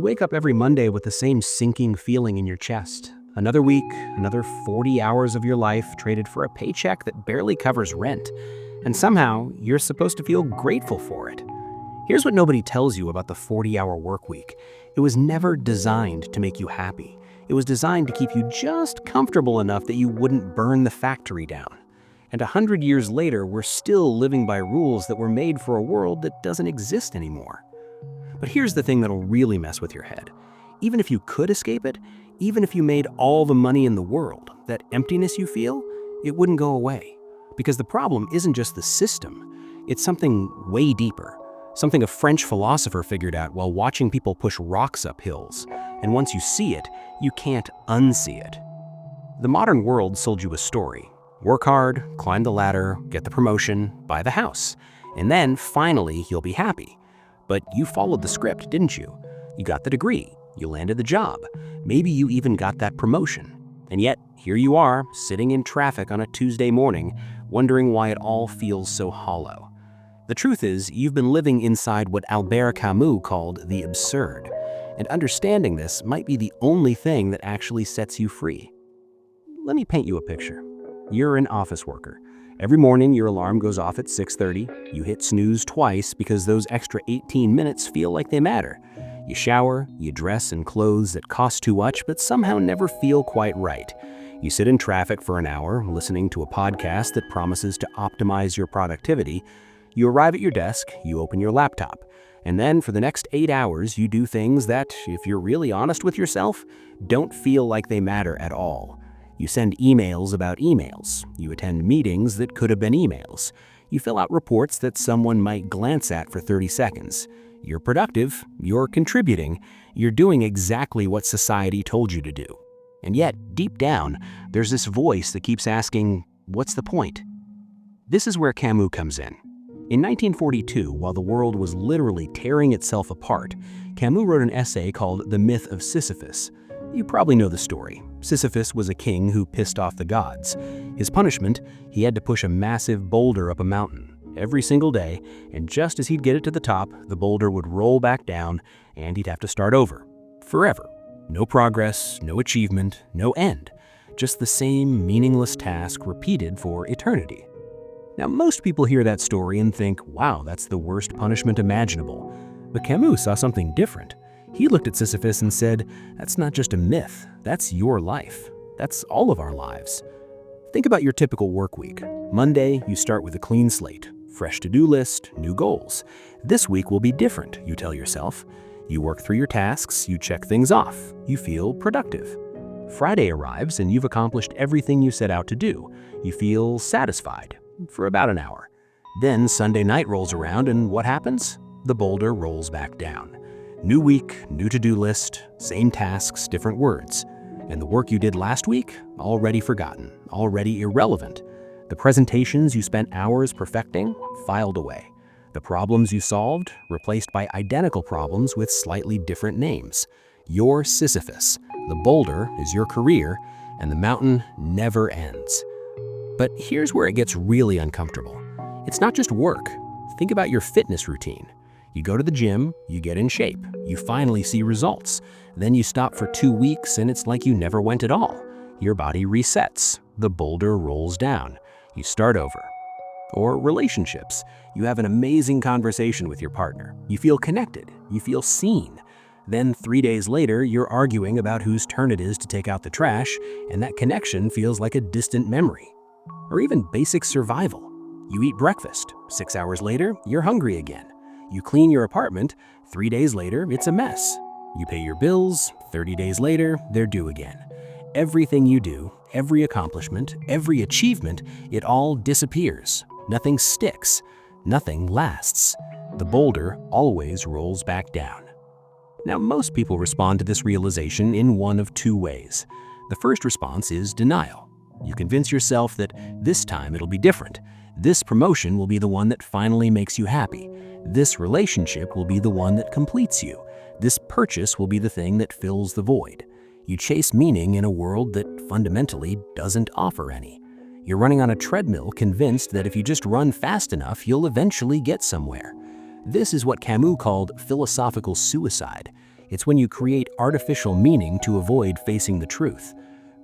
wake up every Monday with the same sinking feeling in your chest. Another week, another 40 hours of your life traded for a paycheck that barely covers rent. And somehow, you're supposed to feel grateful for it. Here's what nobody tells you about the 40-hour work week. It was never designed to make you happy. It was designed to keep you just comfortable enough that you wouldn't burn the factory down. And 100 years later, we're still living by rules that were made for a world that doesn't exist anymore. But here's the thing that'll really mess with your head. Even if you could escape it, even if you made all the money in the world, that emptiness you feel, it wouldn't go away. Because the problem isn't just the system, it's something way deeper. Something a French philosopher figured out while watching people push rocks up hills. And once you see it, you can't unsee it. The modern world sold you a story. Work hard, climb the ladder, get the promotion, buy the house. And then, finally, you'll be happy. But you followed the script, didn't you? You got the degree, you landed the job. Maybe you even got that promotion. And yet, here you are, sitting in traffic on a Tuesday morning, wondering why it all feels so hollow. The truth is, you've been living inside what Albert Camus called the absurd. And understanding this might be the only thing that actually sets you free. Let me paint you a picture. You're an office worker. Every morning, your alarm goes off at 6:30. You hit snooze twice because those extra 18 minutes feel like they matter. You shower, you dress in clothes that cost too much but somehow never feel quite right. You sit in traffic for an hour, listening to a podcast that promises to optimize your productivity. You arrive at your desk, you open your laptop, and then for the next 8 hours, you do things that, if you're really honest with yourself, don't feel like they matter at all. You send emails about emails. You attend meetings that could have been emails. You fill out reports that someone might glance at for 30 seconds. You're productive, you're contributing, you're doing exactly what society told you to do. And yet, deep down, there's this voice that keeps asking, what's the point? This is where Camus comes in. In 1942, while the world was literally tearing itself apart, Camus wrote an essay called The Myth of Sisyphus. You probably know the story. Sisyphus was a king who pissed off the gods. His punishment, he had to push a massive boulder up a mountain every single day, and just as he'd get it to the top, the boulder would roll back down, and he'd have to start over. Forever. No progress, no achievement, no end. Just the same meaningless task repeated for eternity. Now, most people hear that story and think, wow, that's the worst punishment imaginable. But Camus saw something different. He looked at Sisyphus and said, that's not just a myth, that's your life. That's all of our lives. Think about your typical work week. Monday, you start with a clean slate, fresh to-do list, new goals. This week will be different, you tell yourself. You work through your tasks, you check things off, you feel productive. Friday arrives and you've accomplished everything you set out to do. You feel satisfied. For about an hour. Then Sunday night rolls around and what happens? The boulder rolls back down. New week, new to-do list, same tasks, different words. And the work you did last week? Already forgotten, already irrelevant. The presentations you spent hours perfecting? Filed away. The problems you solved? Replaced by identical problems with slightly different names. You're Sisyphus. The boulder is your career, and the mountain never ends. But here's where it gets really uncomfortable. It's not just work. Think about your fitness routine. You go to the gym, you get in shape, you finally see results. Then you stop for 2 weeks and it's like you never went at all. Your body resets. The boulder rolls down. You start over. Or relationships. You have an amazing conversation with your partner. You feel connected. You feel seen. Then 3 days later, you're arguing about whose turn it is to take out the trash, and that connection feels like a distant memory. Or even basic survival. You eat breakfast. 6 hours later, you're hungry again. You clean your apartment. 3 days later, it's a mess. You pay your bills. 30 days later, they're due again. Everything you do, every accomplishment, every achievement, it all disappears. Nothing sticks. Nothing lasts. The boulder always rolls back down. Now, most people respond to this realization in one of two ways. The first response is denial. You convince yourself that this time it'll be different. This promotion will be the one that finally makes you happy. This relationship will be the one that completes you. This purchase will be the thing that fills the void. You chase meaning in a world that fundamentally doesn't offer any. You're running on a treadmill convinced that if you just run fast enough, you'll eventually get somewhere. This is what Camus called philosophical suicide. It's when you create artificial meaning to avoid facing the truth.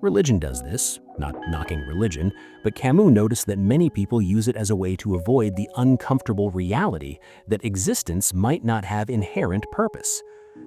Religion does this, not knocking religion, but Camus noticed that many people use it as a way to avoid the uncomfortable reality that existence might not have inherent purpose.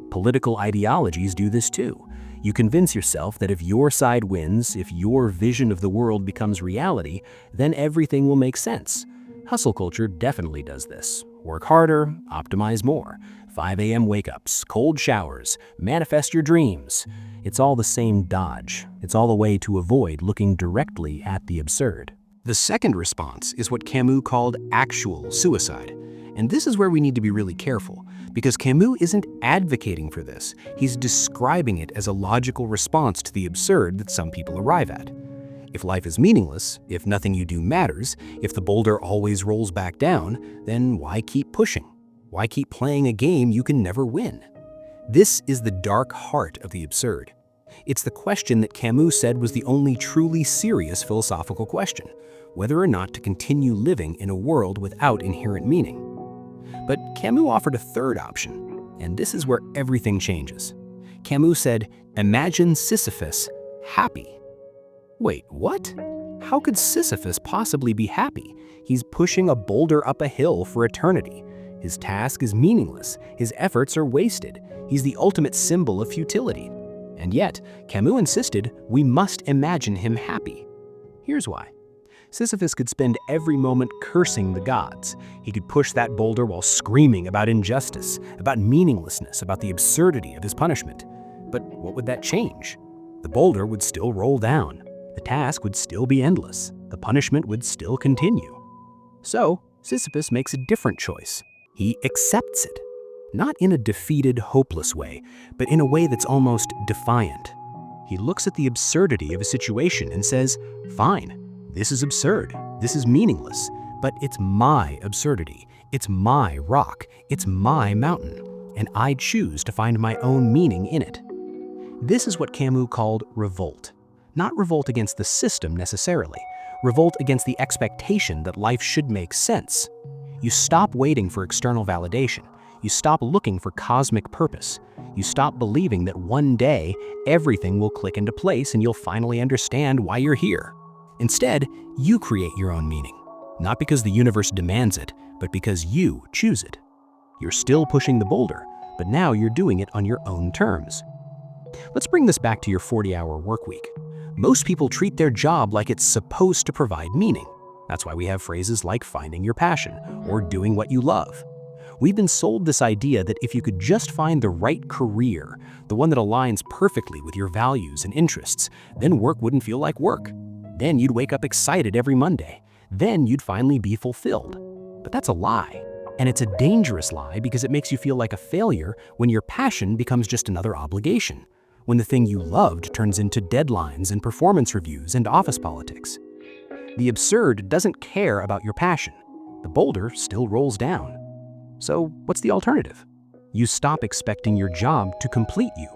Political ideologies do this too. You convince yourself that if your side wins, if your vision of the world becomes reality, then everything will make sense. Hustle culture definitely does this. Work harder, optimize more. 5 a.m. wake-ups, cold showers, manifest your dreams. It's all the same dodge. It's all a way to avoid looking directly at the absurd. The second response is what Camus called actual suicide. And this is where we need to be really careful, because Camus isn't advocating for this. He's describing it as a logical response to the absurd that some people arrive at. If life is meaningless, if nothing you do matters, if the boulder always rolls back down, then why keep pushing? Why keep playing a game you can never win? This is the dark heart of the absurd. It's the question that Camus said was the only truly serious philosophical question, whether or not to continue living in a world without inherent meaning. But Camus offered a third option, and this is where everything changes. Camus said, "Imagine Sisyphus happy." Wait, what? How could Sisyphus possibly be happy? He's pushing a boulder up a hill for eternity. His task is meaningless. His efforts are wasted. He's the ultimate symbol of futility. And yet, Camus insisted we must imagine him happy. Here's why. Sisyphus could spend every moment cursing the gods. He could push that boulder while screaming about injustice, about meaninglessness, about the absurdity of his punishment. But what would that change? The boulder would still roll down. The task would still be endless. The punishment would still continue. So, Sisyphus makes a different choice. He accepts it. Not in a defeated, hopeless way, but in a way that's almost defiant. He looks at the absurdity of a situation and says, "Fine, this is absurd, this is meaningless, but it's my absurdity, it's my rock, it's my mountain, and I choose to find my own meaning in it." This is what Camus called revolt. Not revolt against the system necessarily, revolt against the expectation that life should make sense. You stop waiting for external validation. You stop looking for cosmic purpose. You stop believing that one day everything will click into place and you'll finally understand why you're here. Instead, you create your own meaning, not because the universe demands it, but because you choose it. You're still pushing the boulder, but now you're doing it on your own terms. Let's bring this back to your 40-hour work week. Most people treat their job like it's supposed to provide meaning. That's why we have phrases like finding your passion or doing what you love. We've been sold this idea that if you could just find the right career, the one that aligns perfectly with your values and interests, then work wouldn't feel like work. Then you'd wake up excited every Monday. Then you'd finally be fulfilled. But that's a lie. And it's a dangerous lie because it makes you feel like a failure when your passion becomes just another obligation, when the thing you loved turns into deadlines and performance reviews and office politics. The absurd doesn't care about your passion. The boulder still rolls down. So what's the alternative? You stop expecting your job to complete you.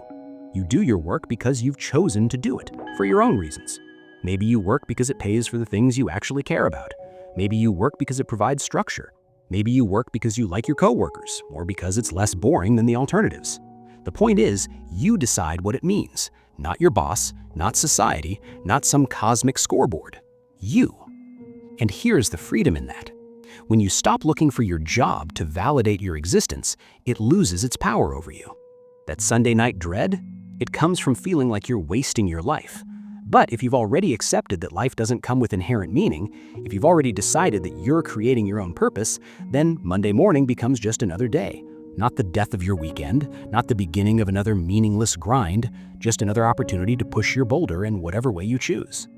You do your work because you've chosen to do it, for your own reasons. Maybe you work because it pays for the things you actually care about. Maybe you work because it provides structure. Maybe you work because you like your coworkers, or because it's less boring than the alternatives. The point is, you decide what it means, not your boss, not society, not some cosmic scoreboard. You. And here's the freedom in that. When you stop looking for your job to validate your existence, it loses its power over you. That Sunday night dread? It comes from feeling like you're wasting your life. But if you've already accepted that life doesn't come with inherent meaning, if you've already decided that you're creating your own purpose, then Monday morning becomes just another day. Not the death of your weekend, not the beginning of another meaningless grind, just another opportunity to push your boulder in whatever way you choose.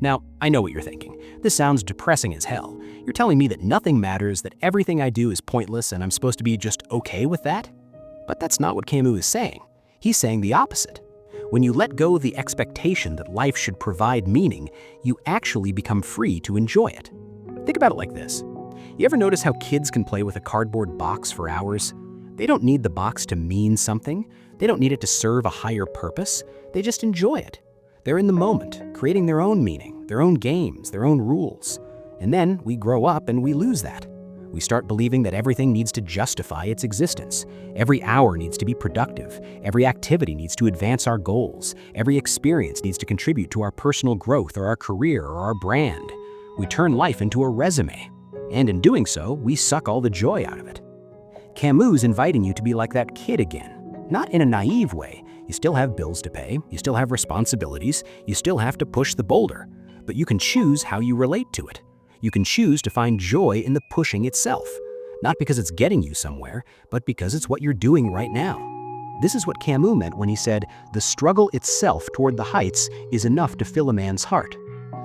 Now, I know what you're thinking. This sounds depressing as hell. You're telling me that nothing matters, that everything I do is pointless, and I'm supposed to be just okay with that? But that's not what Camus is saying. He's saying the opposite. When you let go of the expectation that life should provide meaning, you actually become free to enjoy it. Think about it like this. You ever notice how kids can play with a cardboard box for hours? They don't need the box to mean something. They don't need it to serve a higher purpose. They just enjoy it. They're in the moment, creating their own meaning, their own games, their own rules. And then we grow up and we lose that. We start believing that everything needs to justify its existence. Every hour needs to be productive. Every activity needs to advance our goals. Every experience needs to contribute to our personal growth or our career or our brand. We turn life into a resume. And in doing so, we suck all the joy out of it. Camus inviting you to be like that kid again. Not in a naive way. You still have bills to pay. You still have responsibilities. You still have to push the boulder. But you can choose how you relate to it. You can choose to find joy in the pushing itself, not because it's getting you somewhere, but because it's what you're doing right now. This is what Camus meant when he said, "The struggle itself toward the heights is enough to fill a man's heart."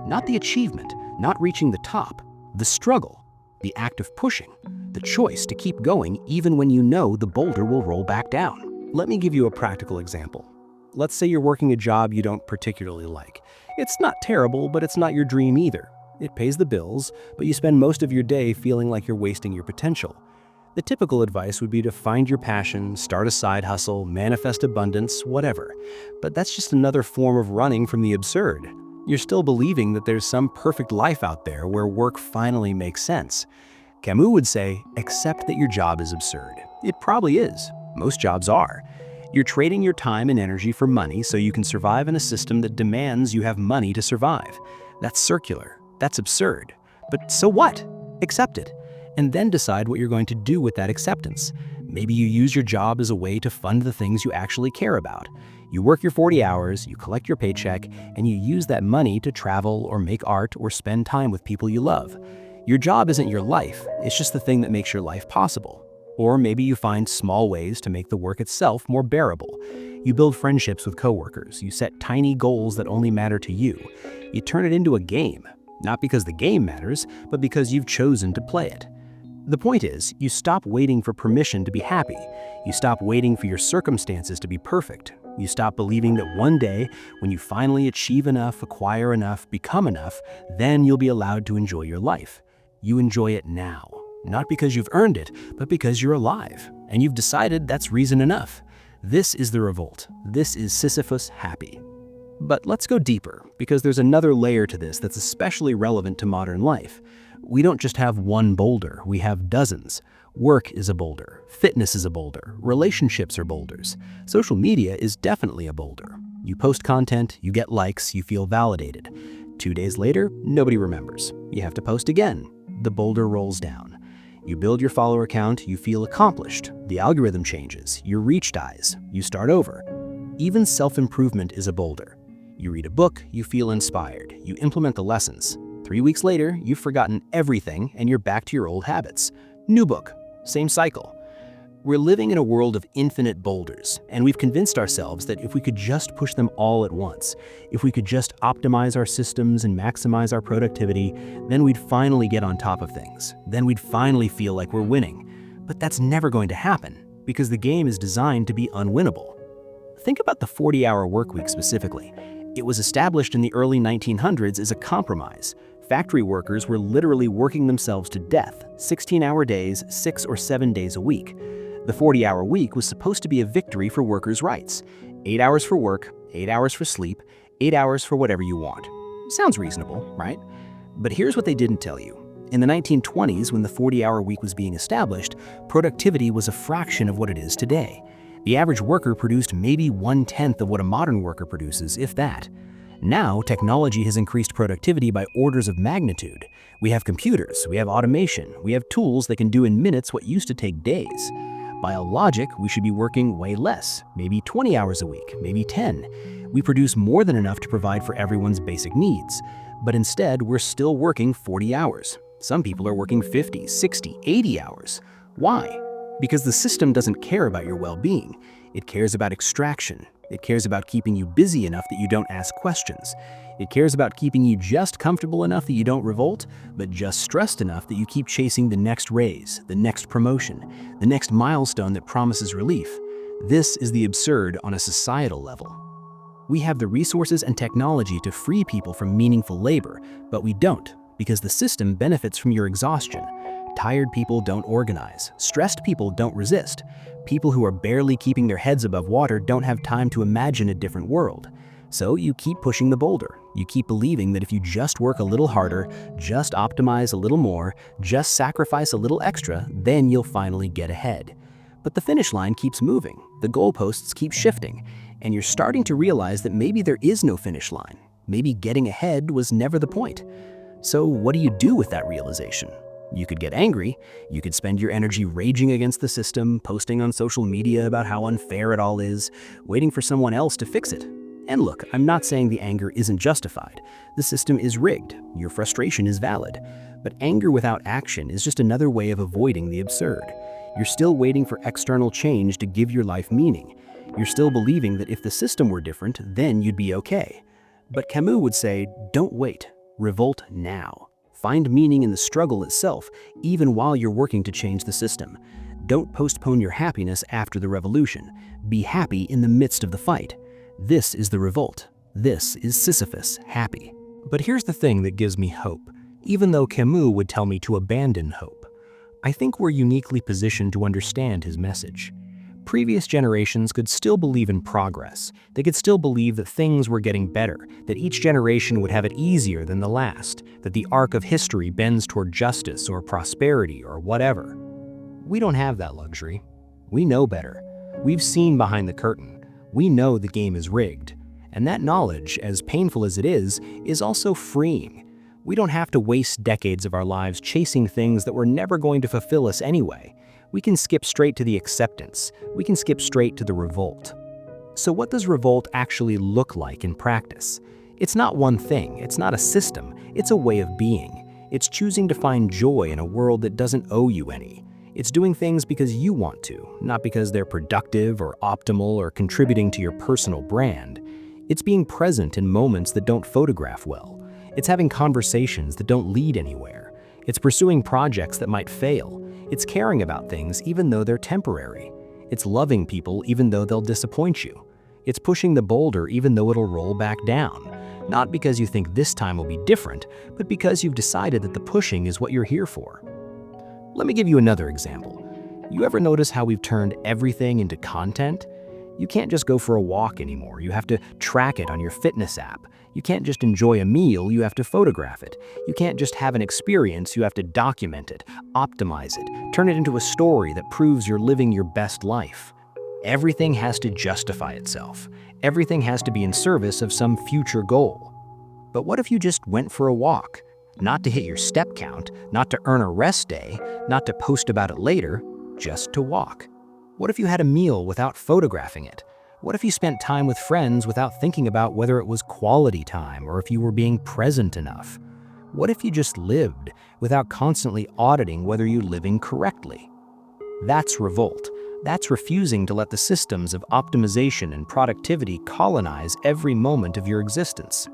Not the achievement, not reaching the top, the struggle, the act of pushing, the choice to keep going even when you know the boulder will roll back down. Let me give you a practical example. Let's say you're working a job you don't particularly like. It's not terrible, but it's not your dream either. It pays the bills, but you spend most of your day feeling like you're wasting your potential. The typical advice would be to find your passion, start a side hustle, manifest abundance, whatever. But that's just another form of running from the absurd. You're still believing that there's some perfect life out there where work finally makes sense. Camus would say, accept that your job is absurd. It probably is. Most jobs are. You're trading your time and energy for money so you can survive in a system that demands you have money to survive. That's circular. That's absurd. But so what? Accept it. And then decide what you're going to do with that acceptance. Maybe you use your job as a way to fund the things you actually care about. You work your 40 hours, you collect your paycheck, and you use that money to travel or make art or spend time with people you love. Your job isn't your life, it's just the thing that makes your life possible. Or maybe you find small ways to make the work itself more bearable. You build friendships with coworkers, you set tiny goals that only matter to you. You turn it into a game. Not because the game matters, but because you've chosen to play it. The point is, you stop waiting for permission to be happy. You stop waiting for your circumstances to be perfect. You stop believing that one day, when you finally achieve enough, acquire enough, become enough, then you'll be allowed to enjoy your life. You enjoy it now. Not because you've earned it, but because you're alive. And you've decided that's reason enough. This is the Revolt. This is Sisyphus happy. But let's go deeper, because there's another layer to this that's especially relevant to modern life. We don't just have one boulder, we have dozens. Work is a boulder, fitness is a boulder, relationships are boulders. Social media is definitely a boulder. You post content, you get likes, you feel validated. 2 days later, nobody remembers. You have to post again. The boulder rolls down. You build your follower count, you feel accomplished. The algorithm changes, your reach dies, you start over. Even self-improvement is a boulder. You read a book, you feel inspired, you implement the lessons. 3 weeks later, you've forgotten everything and you're back to your old habits. New book, same cycle. We're living in a world of infinite boulders, and we've convinced ourselves that if we could just push them all at once, if we could just optimize our systems and maximize our productivity, then we'd finally get on top of things. Then we'd finally feel like we're winning. But that's never going to happen, because the game is designed to be unwinnable. Think about the 40-hour workweek specifically. It was established in the early 1900s as a compromise. Factory workers were literally working themselves to death, 16-hour days, 6 or 7 days a week. The 40-hour week was supposed to be a victory for workers' rights. 8 hours for work, 8 hours for sleep, 8 hours for whatever you want. Sounds reasonable, right? But here's what they didn't tell you. In the 1920s, when the 40-hour week was being established, productivity was a fraction of what it is today. The average worker produced maybe 1/10 of what a modern worker produces, if that. Now, technology has increased productivity by orders of magnitude. We have computers, we have automation, we have tools that can do in minutes what used to take days. By logic, we should be working way less, maybe 20 hours a week, maybe 10. We produce more than enough to provide for everyone's basic needs. But instead, we're still working 40 hours. Some people are working 50, 60, 80 hours. Why? Because the system doesn't care about your well-being. It cares about extraction. It cares about keeping you busy enough that you don't ask questions. It cares about keeping you just comfortable enough that you don't revolt, but just stressed enough that you keep chasing the next raise, the next promotion, the next milestone that promises relief. This is the absurd on a societal level. We have the resources and technology to free people from meaningful labor, but we don't, because the system benefits from your exhaustion. Tired people don't organize. Stressed people don't resist. People who are barely keeping their heads above water don't have time to imagine a different world. So you keep pushing the boulder. You keep believing that if you just work a little harder, just optimize a little more, just sacrifice a little extra, then you'll finally get ahead. But the finish line keeps moving, the goalposts keep shifting, and you're starting to realize that maybe there is no finish line. Maybe getting ahead was never the point. So what do you do with that realization? You could get angry, you could spend your energy raging against the system, posting on social media about how unfair it all is, waiting for someone else to fix it. And look, I'm not saying the anger isn't justified. The system is rigged, your frustration is valid. But anger without action is just another way of avoiding the absurd. You're still waiting for external change to give your life meaning. You're still believing that if the system were different, then you'd be okay. But Camus would say, don't wait, revolt now. Find meaning in the struggle itself, even while you're working to change the system. Don't postpone your happiness after the revolution. Be happy in the midst of the fight. This is the revolt. This is Sisyphus happy. But here's the thing that gives me hope, even though Camus would tell me to abandon hope. I think we're uniquely positioned to understand his message. Previous generations could still believe in progress. They could still believe that things were getting better, that each generation would have it easier than the last, that the arc of history bends toward justice or prosperity or whatever. We don't have that luxury. We know better. We've seen behind the curtain. We know the game is rigged. And that knowledge, as painful as it is also freeing. We don't have to waste decades of our lives chasing things that were never going to fulfill us anyway. We can skip straight to the acceptance. We can skip straight to the revolt. So what does revolt actually look like in practice? It's not one thing, it's not a system, it's a way of being. It's choosing to find joy in a world that doesn't owe you any. It's doing things because you want to, not because they're productive or optimal or contributing to your personal brand. It's being present in moments that don't photograph well. It's having conversations that don't lead anywhere. It's pursuing projects that might fail. It's caring about things even though they're temporary. It's loving people even though they'll disappoint you. It's pushing the boulder even though it'll roll back down. Not because you think this time will be different, but because you've decided that the pushing is what you're here for. Let me give you another example. You ever notice how we've turned everything into content? You can't just go for a walk anymore. You have to track it on your fitness app. You can't just enjoy a meal, you have to photograph it. You can't just have an experience, you have to document it, optimize it, turn it into a story that proves you're living your best life. Everything has to justify itself. Everything has to be in service of some future goal. But what if you just went for a walk? Not to hit your step count, not to earn a rest day, not to post about it later, just to walk. What if you had a meal without photographing it? What if you spent time with friends without thinking about whether it was quality time or if you were being present enough? What if you just lived without constantly auditing whether you're living correctly? That's revolt. That's refusing to let the systems of optimization and productivity colonize every moment of your existence.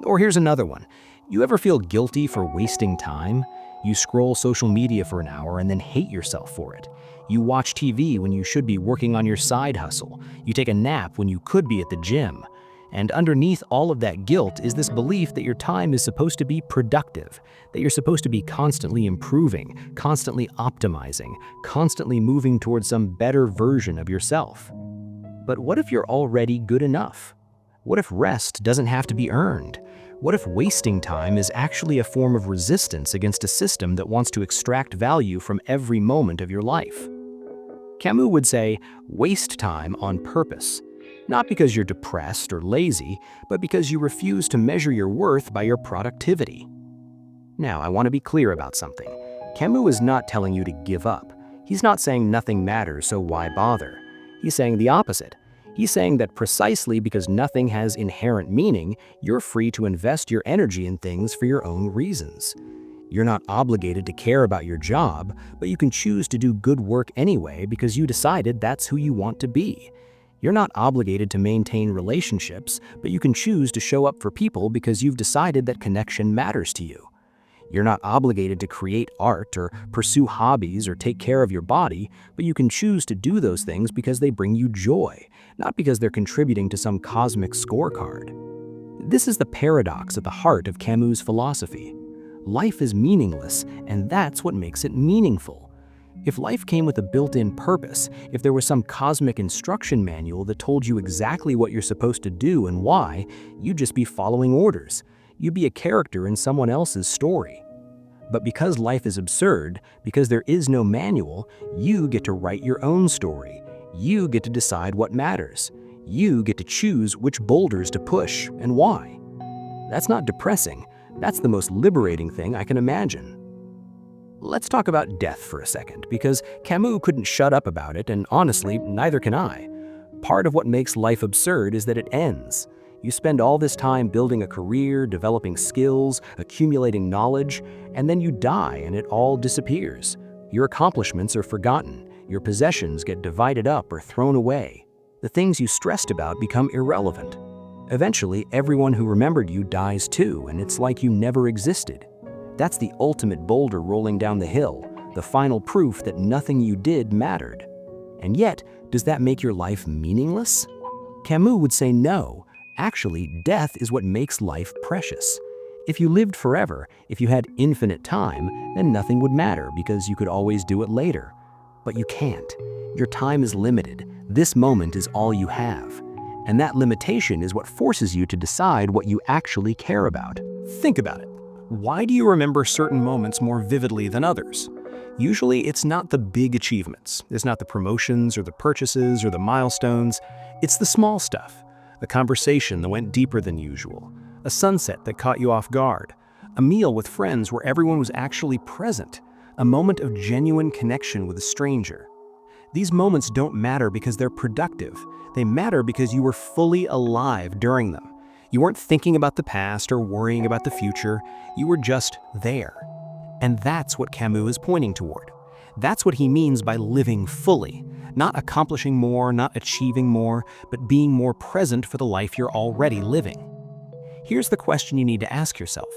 Or here's another one. You ever feel guilty for wasting time? You scroll social media for an hour and then hate yourself for it. You watch TV when you should be working on your side hustle. You take a nap when you could be at the gym. And underneath all of that guilt is this belief that your time is supposed to be productive, that you're supposed to be constantly improving, constantly optimizing, constantly moving towards some better version of yourself. But what if you're already good enough? What if rest doesn't have to be earned? What if wasting time is actually a form of resistance against a system that wants to extract value from every moment of your life? Camus would say, waste time on purpose. Not because you're depressed or lazy, but because you refuse to measure your worth by your productivity. Now, I want to be clear about something. Camus is not telling you to give up. He's not saying nothing matters, so why bother? He's saying the opposite. He's saying that precisely because nothing has inherent meaning, you're free to invest your energy in things for your own reasons. You're not obligated to care about your job, but you can choose to do good work anyway because you decided that's who you want to be. You're not obligated to maintain relationships, but you can choose to show up for people because you've decided that connection matters to you. You're not obligated to create art or pursue hobbies or take care of your body, but you can choose to do those things because they bring you joy, not because they're contributing to some cosmic scorecard. This is the paradox at the heart of Camus' philosophy. Life is meaningless, and that's what makes it meaningful. If life came with a built-in purpose, if there was some cosmic instruction manual that told you exactly what you're supposed to do and why, you'd just be following orders. You'd be a character in someone else's story. But because life is absurd, because there is no manual, you get to write your own story. You get to decide what matters. You get to choose which boulders to push and why. That's not depressing. That's the most liberating thing I can imagine. Let's talk about death for a second, because Camus couldn't shut up about it, and honestly, neither can I. Part of what makes life absurd is that it ends. You spend all this time building a career, developing skills, accumulating knowledge, and then you die and it all disappears. Your accomplishments are forgotten. Your possessions get divided up or thrown away. The things you stressed about become irrelevant. Eventually, everyone who remembered you dies too, and it's like you never existed. That's the ultimate boulder rolling down the hill, the final proof that nothing you did mattered. And yet, does that make your life meaningless? Camus would say no. Actually, death is what makes life precious. If you lived forever, if you had infinite time, then nothing would matter because you could always do it later. But you can't. Your time is limited. This moment is all you have. And that limitation is what forces you to decide what you actually care about. Think about it. Why do you remember certain moments more vividly than others? Usually, it's not the big achievements. It's not the promotions or the purchases or the milestones. It's the small stuff. A conversation that went deeper than usual. A sunset that caught you off guard. A meal with friends where everyone was actually present. A moment of genuine connection with a stranger. These moments don't matter because they're productive. They matter because you were fully alive during them. You weren't thinking about the past or worrying about the future. You were just there. And that's what Camus is pointing toward. That's what he means by living fully. Not accomplishing more, not achieving more, but being more present for the life you're already living. Here's the question you need to ask yourself.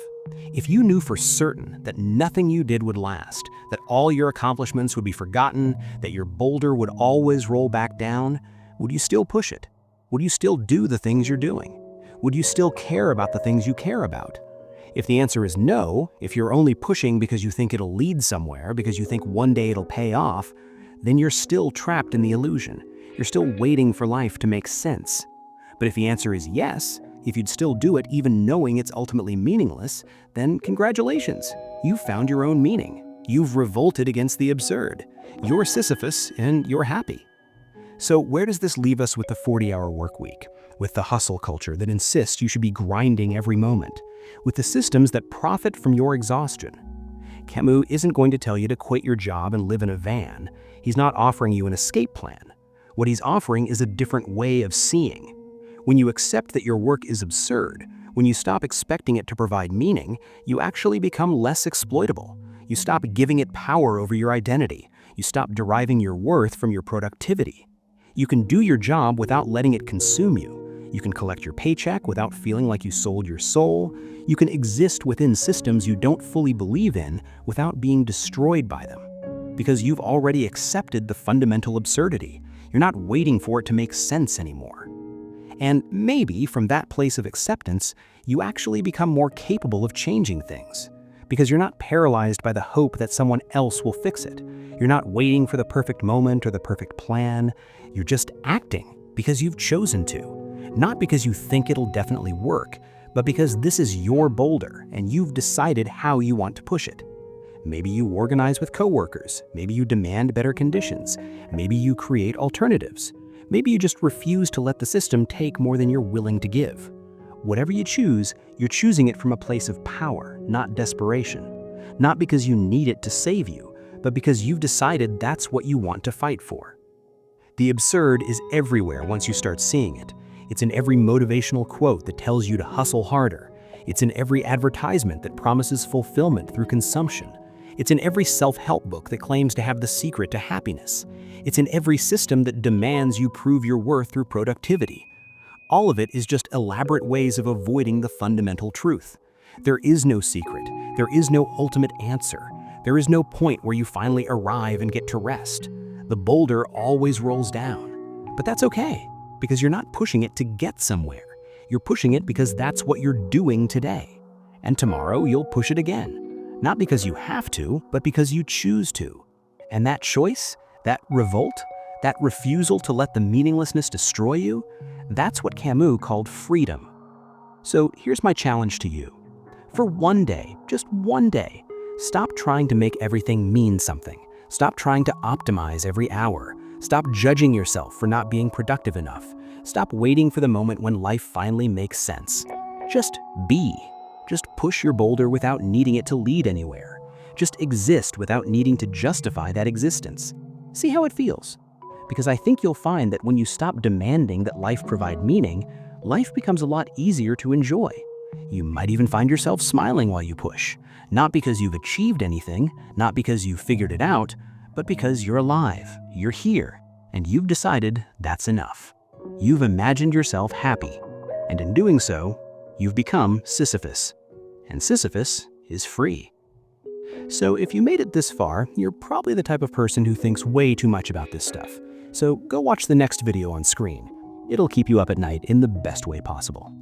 If you knew for certain that nothing you did would last, that all your accomplishments would be forgotten, that your boulder would always roll back down, would you still push it? Would you still do the things you're doing? Would you still care about the things you care about? If the answer is no, if you're only pushing because you think it'll lead somewhere, because you think one day it'll pay off, then you're still trapped in the illusion. You're still waiting for life to make sense. But if the answer is yes, if you'd still do it even knowing it's ultimately meaningless, then congratulations, you've found your own meaning. You've revolted against the absurd. You're Sisyphus and you're happy. So where does this leave us with the 40-hour work week? With the hustle culture that insists you should be grinding every moment? With the systems that profit from your exhaustion? Camus isn't going to tell you to quit your job and live in a van. He's not offering you an escape plan. What he's offering is a different way of seeing. When you accept that your work is absurd, when you stop expecting it to provide meaning, you actually become less exploitable. You stop giving it power over your identity. You stop deriving your worth from your productivity. You can do your job without letting it consume you. You can collect your paycheck without feeling like you sold your soul. You can exist within systems you don't fully believe in without being destroyed by them. Because you've already accepted the fundamental absurdity. You're not waiting for it to make sense anymore. And maybe from that place of acceptance, you actually become more capable of changing things. Because you're not paralyzed by the hope that someone else will fix it. You're not waiting for the perfect moment or the perfect plan. You're just acting because you've chosen to. Not because you think it'll definitely work, but because this is your boulder and you've decided how you want to push it. Maybe you organize with coworkers. Maybe you demand better conditions. Maybe you create alternatives. Maybe you just refuse to let the system take more than you're willing to give. Whatever you choose, you're choosing it from a place of power, not desperation. Not because you need it to save you, but because you've decided that's what you want to fight for. The absurd is everywhere once you start seeing it. It's in every motivational quote that tells you to hustle harder. It's in every advertisement that promises fulfillment through consumption. It's in every self-help book that claims to have the secret to happiness. It's in every system that demands you prove your worth through productivity. All of it is just elaborate ways of avoiding the fundamental truth. There is no secret. There is no ultimate answer. There is no point where you finally arrive and get to rest. The boulder always rolls down. But that's okay, because you're not pushing it to get somewhere. You're pushing it because that's what you're doing today. And tomorrow you'll push it again. Not because you have to, but because you choose to. And that choice, that revolt, that refusal to let the meaninglessness destroy you, that's what Camus called freedom. So here's my challenge to you. For one day, just one day, stop trying to make everything mean something. Stop trying to optimize every hour. Stop judging yourself for not being productive enough. Stop waiting for the moment when life finally makes sense. Just be. Just push your boulder without needing it to lead anywhere. Just exist without needing to justify that existence. See how it feels. Because I think you'll find that when you stop demanding that life provide meaning, life becomes a lot easier to enjoy. You might even find yourself smiling while you push. Not because you've achieved anything, not because you've figured it out, but because you're alive, you're here, and you've decided that's enough. You've imagined yourself happy, and in doing so, you've become Sisyphus. And Sisyphus is free. So if you made it this far, you're probably the type of person who thinks way too much about this stuff. So go watch the next video on screen. It'll keep you up at night in the best way possible.